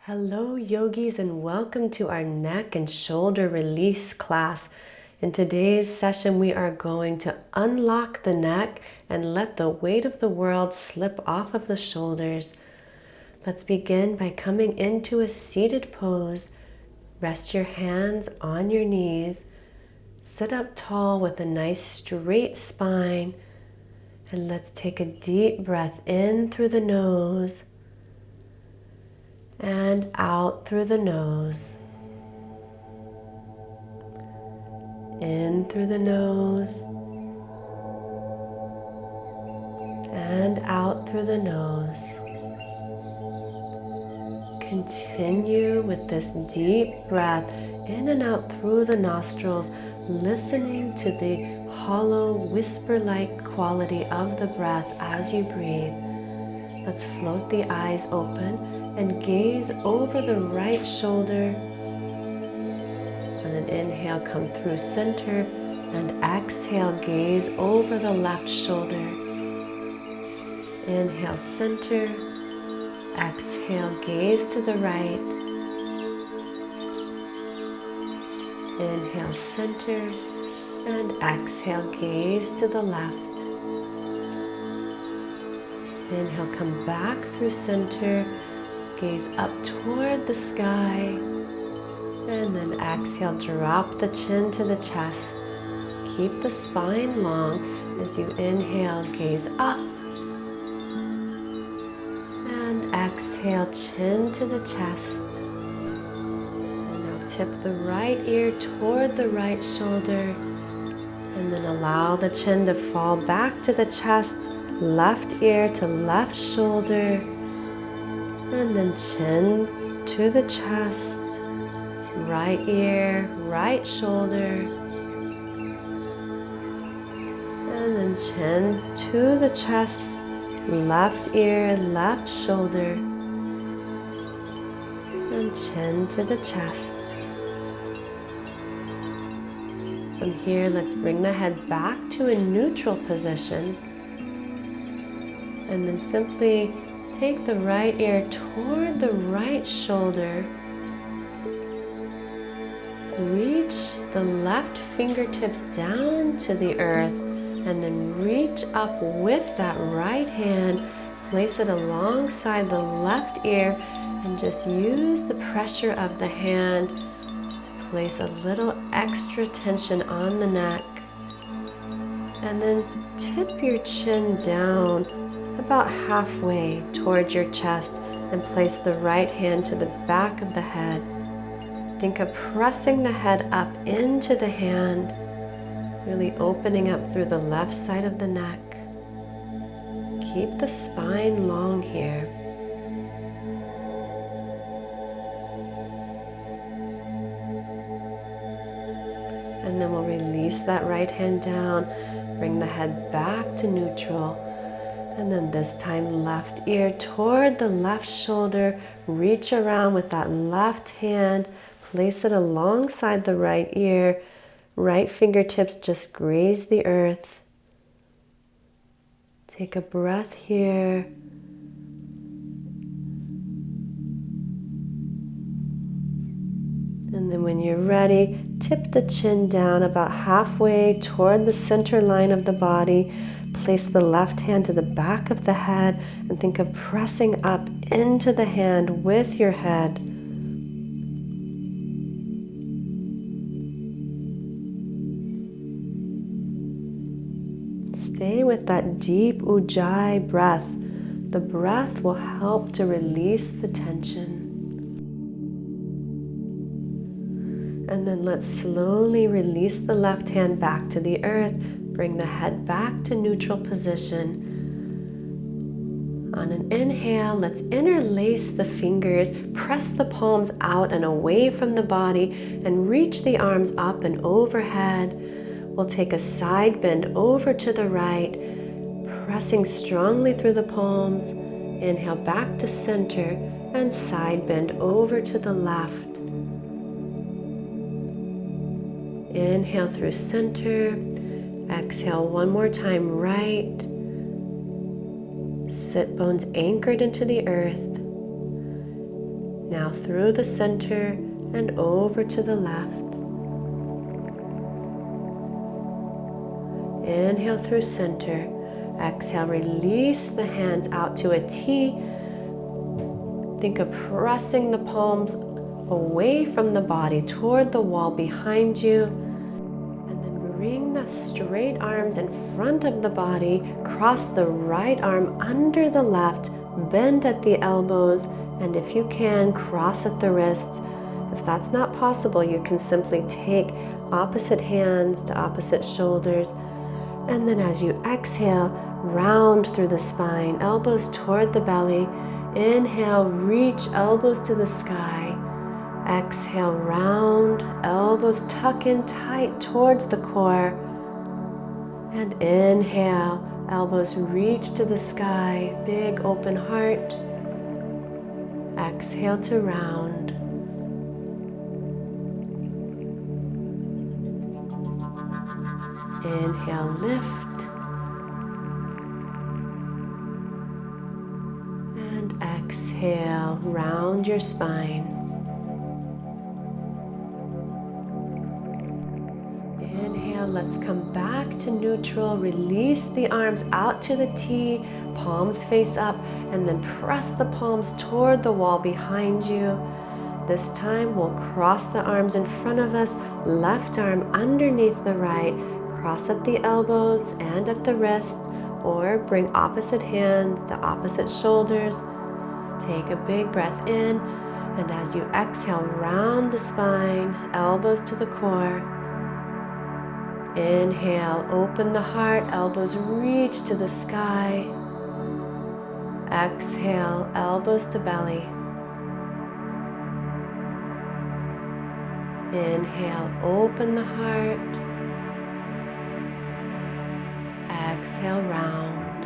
Hello yogis, and welcome to our neck and shoulder release class. In today's session we are going to unlock the neck and let the weight of the world slip off of the shoulders. Let's begin by coming into a seated pose. Rest your hands on your knees. Sit up tall with a nice straight spine. And let's take a deep breath in through the nose and out through the nose. In through the nose and out through the nose. Continue with this deep breath in and out through the nostrils, listening to the hollow whisper-like quality of the breath as you breathe. Let's float the eyes open and gaze over the right shoulder. On an inhale, come through center, and exhale, gaze over the left shoulder. Inhale, center. Exhale, gaze to the right. Inhale, center, and exhale, gaze to the left. Inhale, come back through center. Gaze up toward the sky, and then exhale, drop the chin to the chest. Keep the spine long as you inhale, gaze up, and exhale, chin to the chest. And now tip the right ear toward the right shoulder, and then allow the chin to fall back to the chest, left ear to left shoulder. And then chin to the chest, right ear, right shoulder. And then chin to the chest, left ear, left shoulder. And chin to the chest. From here, let's bring the head back to a neutral position. And then simply take the right ear toward the right shoulder. Reach the left fingertips down to the earth, and then reach up with that right hand. Place it alongside the left ear, and just use the pressure of the hand to place a little extra tension on the neck. And then tip your chin down about halfway towards your chest and place the right hand to the back of the head. Think of pressing the head up into the hand, really opening up through the left side of the neck. Keep the spine long here. And then we'll release that right hand down, bring the head back to neutral. And then this time, left ear toward the left shoulder. Reach around with that left hand. Place it alongside the right ear. Right fingertips just graze the earth. Take a breath here. And then when you're ready, tip the chin down about halfway toward the center line of the body. Place the left hand to the back of the head and think of pressing up into the hand with your head. Stay with that deep ujjayi breath. The breath will help to release the tension. And then let's slowly release the left hand back to the earth. Bring the head back to neutral position. On an inhale, let's interlace the fingers, press the palms out and away from the body, and reach the arms up and overhead. We'll take a side bend over to the right, pressing strongly through the palms. Inhale back to center and side bend over to the left. Inhale through center. Exhale one more time, right. Sit bones anchored into the earth. Now through the center and over to the left. Inhale through center. Exhale, release the hands out to a T. Think of pressing the palms away from the body toward the wall behind you. And then bring the straight arms in front of the body. Cross the right arm under the left. Bend at the elbows. And if you can, cross at the wrists. If that's not possible, you can simply take opposite hands to opposite shoulders. And then as you exhale, round through the spine, elbows toward the belly. Inhale, reach elbows to the sky. Exhale, round, elbows tuck in tight towards the core. And inhale, elbows reach to the sky, big open heart. Exhale to round. Inhale, lift. And exhale, round your spine. Inhale, let's come back to neutral. Release the arms out to the T, palms face up, and then press the palms toward the wall behind you. This time we'll cross the arms in front of us, left arm underneath the right. Cross at the elbows and at the wrist, or bring opposite hands to opposite shoulders. Take a big breath in, and as you exhale, round the spine, elbows to the core. Inhale, open the heart, elbows reach to the sky. Exhale, elbows to belly. Inhale, open the heart. Exhale, round.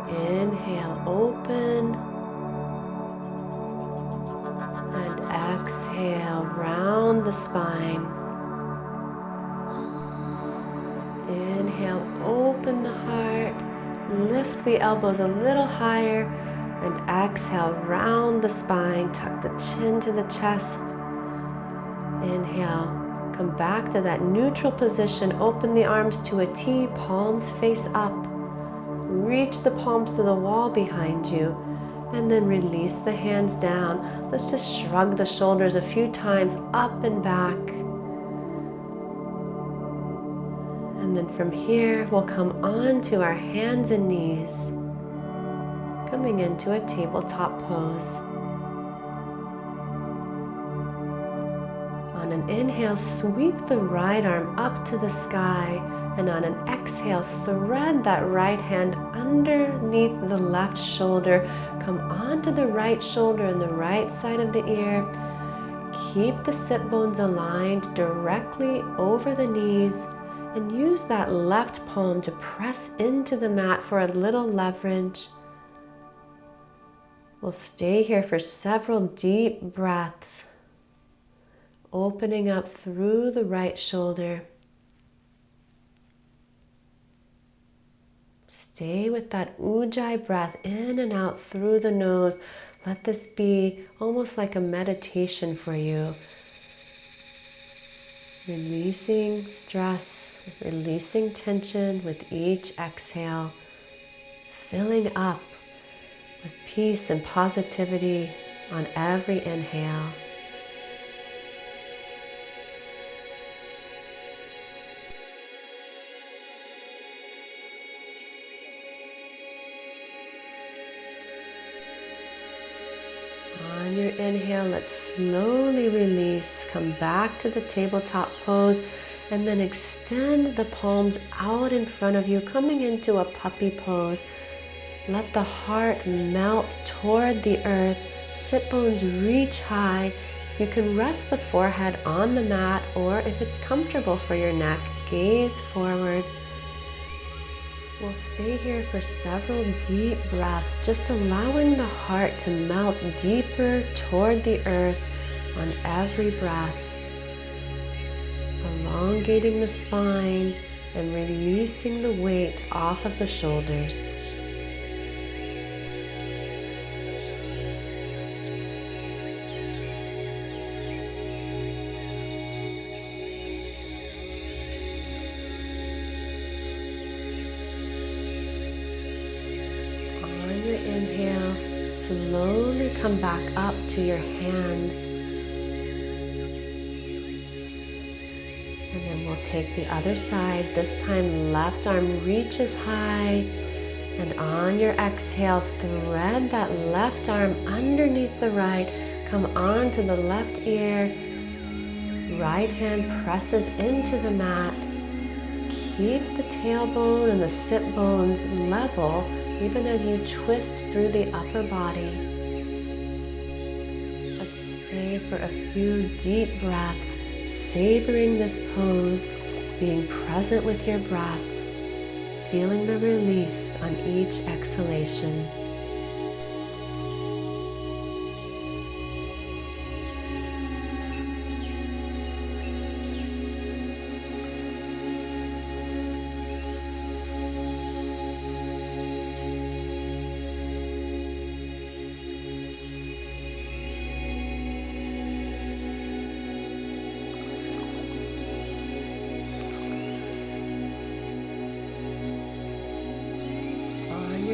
Inhale, open. And exhale, round the spine. Inhale, open the heart. Lift the elbows a little higher. And exhale, round the spine. Tuck the chin to the chest. Inhale. Come back to that neutral position. Open the arms to a T, palms face up. Reach the palms to the wall behind you. And then release the hands down. Let's just shrug the shoulders a few times, up and back. And then from here, we'll come on to our hands and knees. Coming into a tabletop pose. On an inhale, sweep the right arm up to the sky, and on an exhale, thread that right hand underneath the left shoulder. Come onto the right shoulder and the right side of the ear. Keep the sit bones aligned directly over the knees, and use that left palm to press into the mat for a little leverage. We'll stay here for several deep breaths. Opening up through the right shoulder. Stay with that ujjayi breath in and out through the nose. Let this be almost like a meditation for you. Releasing stress, releasing tension with each exhale. Filling up with peace and positivity on every inhale. On your inhale, let's slowly release. Come back to the tabletop pose and then extend the palms out in front of you, coming into a puppy pose. Let the heart melt toward the earth. Sit bones reach high. You can rest the forehead on the mat, or if it's comfortable for your neck, gaze forward. We'll stay here for several deep breaths, just allowing the heart to melt deeper toward the earth on every breath. Elongating the spine and releasing the weight off of the shoulders. inhale, slowly come back up to your hands. And then we'll take the other side. This time, left arm reaches high. And on your exhale, thread that left arm underneath the right. Come onto the left ear. Right hand presses into the mat. Keep the tailbone and the sit bones level even as you twist through the upper body. Let's stay for a few deep breaths, savoring this pose, being present with your breath, feeling the release on each exhalation.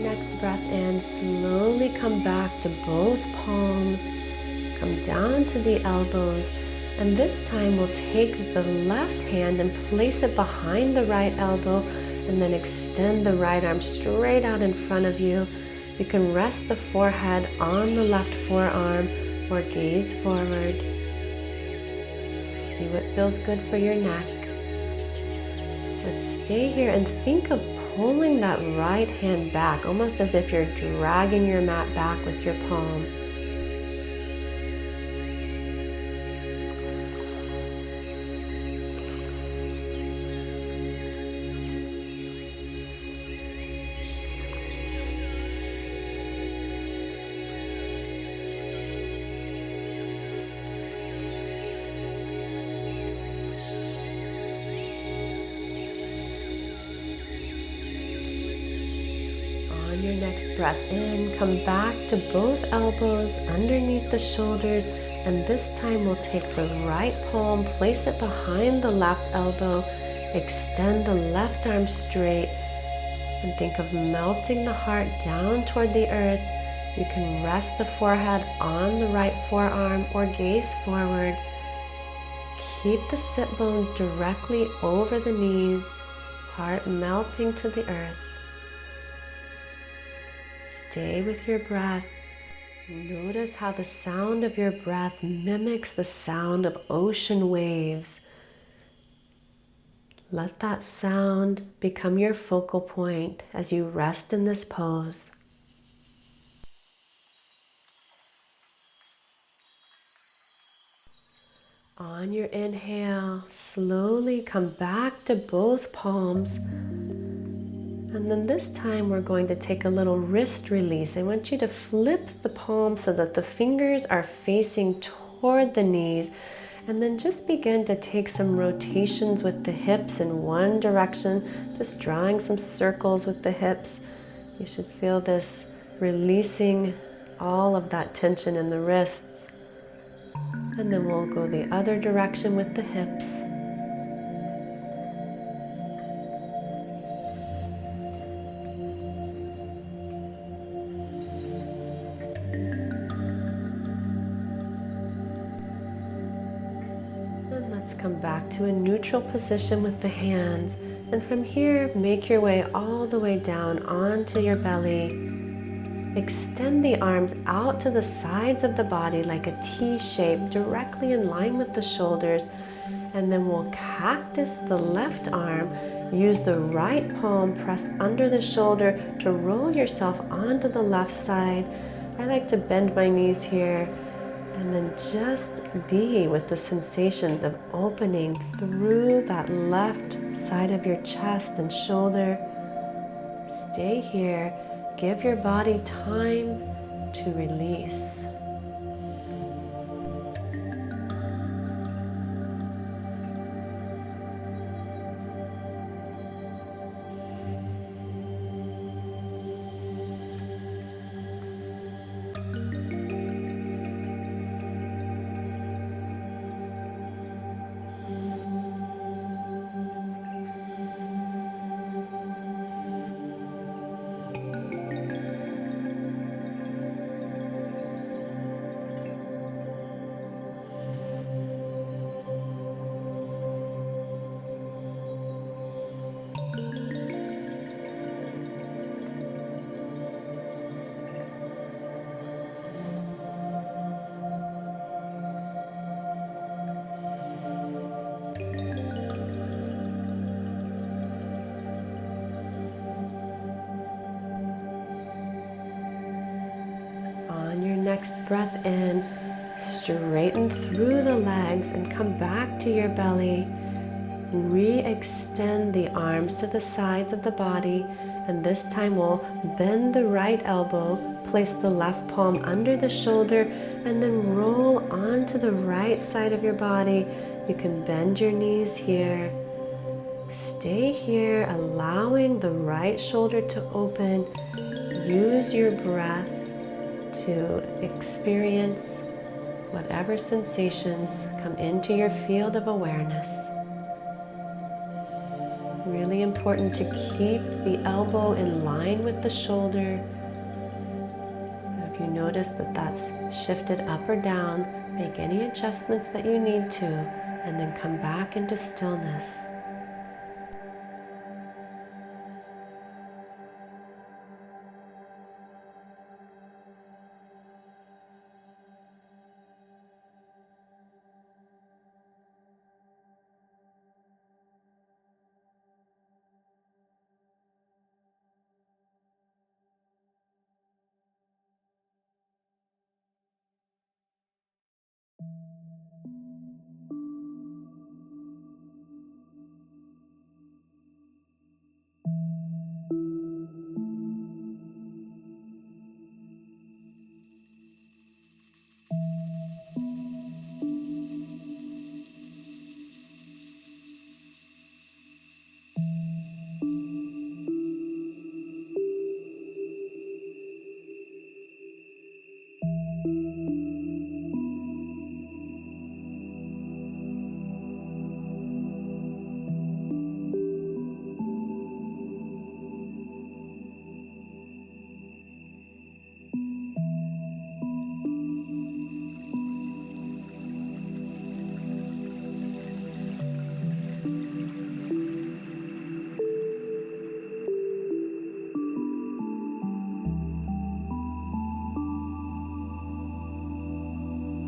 Next breath in, slowly come back to both palms, come down to the elbows, and this time we'll take the left hand and place it behind the right elbow and then extend the right arm straight out in front of you. You can rest the forehead on the left forearm or gaze forward. See what feels good for your neck. Let's stay here and think of pulling that right hand back, almost as if you're dragging your mat back with your palm. On your next breath in, come back to both elbows underneath the shoulders, and this time we'll take the right palm, place it behind the left elbow, extend the left arm straight, and think of melting the heart down toward the earth. You can rest the forehead on the right forearm or gaze forward. Keep the sit bones directly over the knees, heart melting to the earth. Stay with your breath. Notice how the sound of your breath mimics the sound of ocean waves. Let that sound become your focal point as you rest in this pose. On your inhale, slowly come back to both palms. And then this time we're going to take a little wrist release. I want you to flip the palm so that the fingers are facing toward the knees. And then just begin to take some rotations with the hips in one direction, just drawing some circles with the hips. You should feel this releasing all of that tension in the wrists. And then we'll go the other direction with the hips. Come back to a neutral position with the hands, and from here make your way all the way down onto your belly. Extend the arms out to the sides of the body like a T shape, directly in line with the shoulders, and then we'll cactus the left arm. Use the right palm pressed under the shoulder to roll yourself onto the left side. I like to bend my knees here. And then just be with the sensations of opening through that left side of your chest and shoulder. Stay here. Give your body time to release. next breath in, straighten through the legs and come back to your belly. Re-extend the arms to the sides of the body, and this time we'll bend the right elbow, place the left palm under the shoulder, and then roll onto the right side of your body. You can bend your knees here. Stay here, allowing the right shoulder to open. Use your breath to experience whatever sensations come into your field of awareness. Really important to keep the elbow in line with the shoulder. If you notice that that's shifted up or down, make any adjustments that you need to, and then come back into stillness.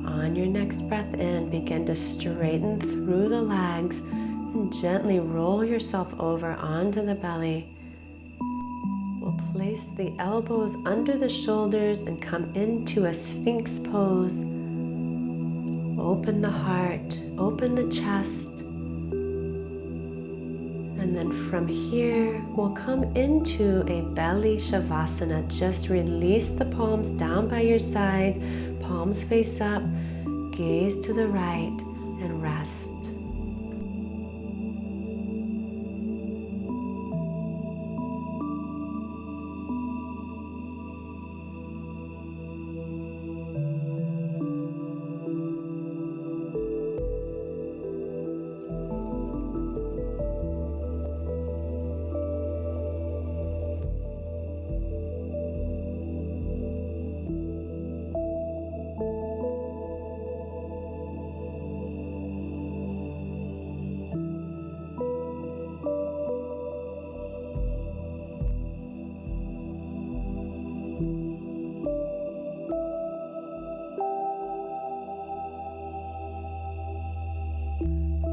On your next breath in, begin to straighten through the legs and gently roll yourself over onto the belly. We'll place the elbows under the shoulders and come into a Sphinx pose. Open the heart, open the chest. And then from here, we'll come into a belly shavasana. Just release the palms down by your sides, palms face up, gaze to the right, and rest.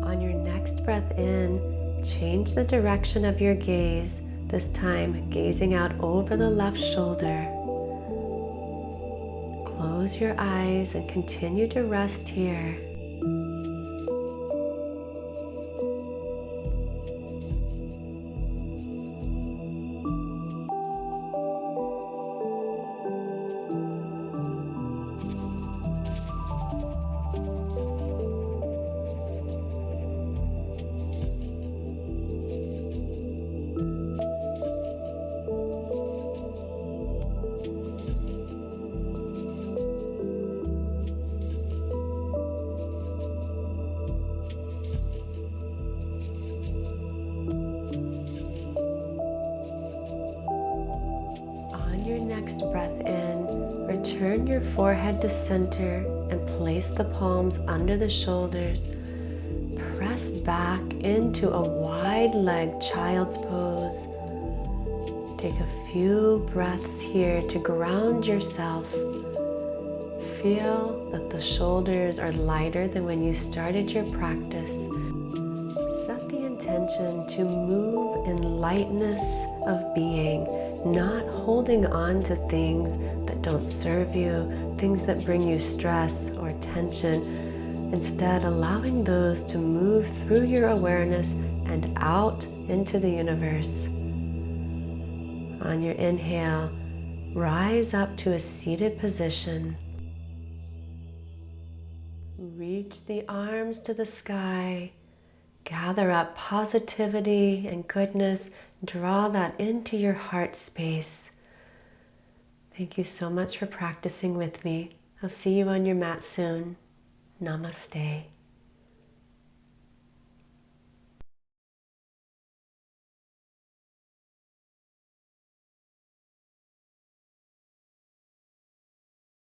On your next breath in, change the direction of your gaze, this time gazing out over the left shoulder. Close your eyes and continue to rest here. Your next breath in, return your forehead to center and place the palms under the shoulders. Press back into a wide-legged child's pose. Take a few breaths here to ground yourself. Feel that the shoulders are lighter than when you started your practice. Set the intention to move in lightness of being, not holding on to things that don't serve you, things that bring you stress or tension. Instead, allowing those to move through your awareness and out into the universe. On your inhale, rise up to a seated position. Reach the arms to the sky. Gather up positivity and goodness. Draw that into your heart space. Thank you so much for practicing with me. I'll see you on your mat soon. Namaste.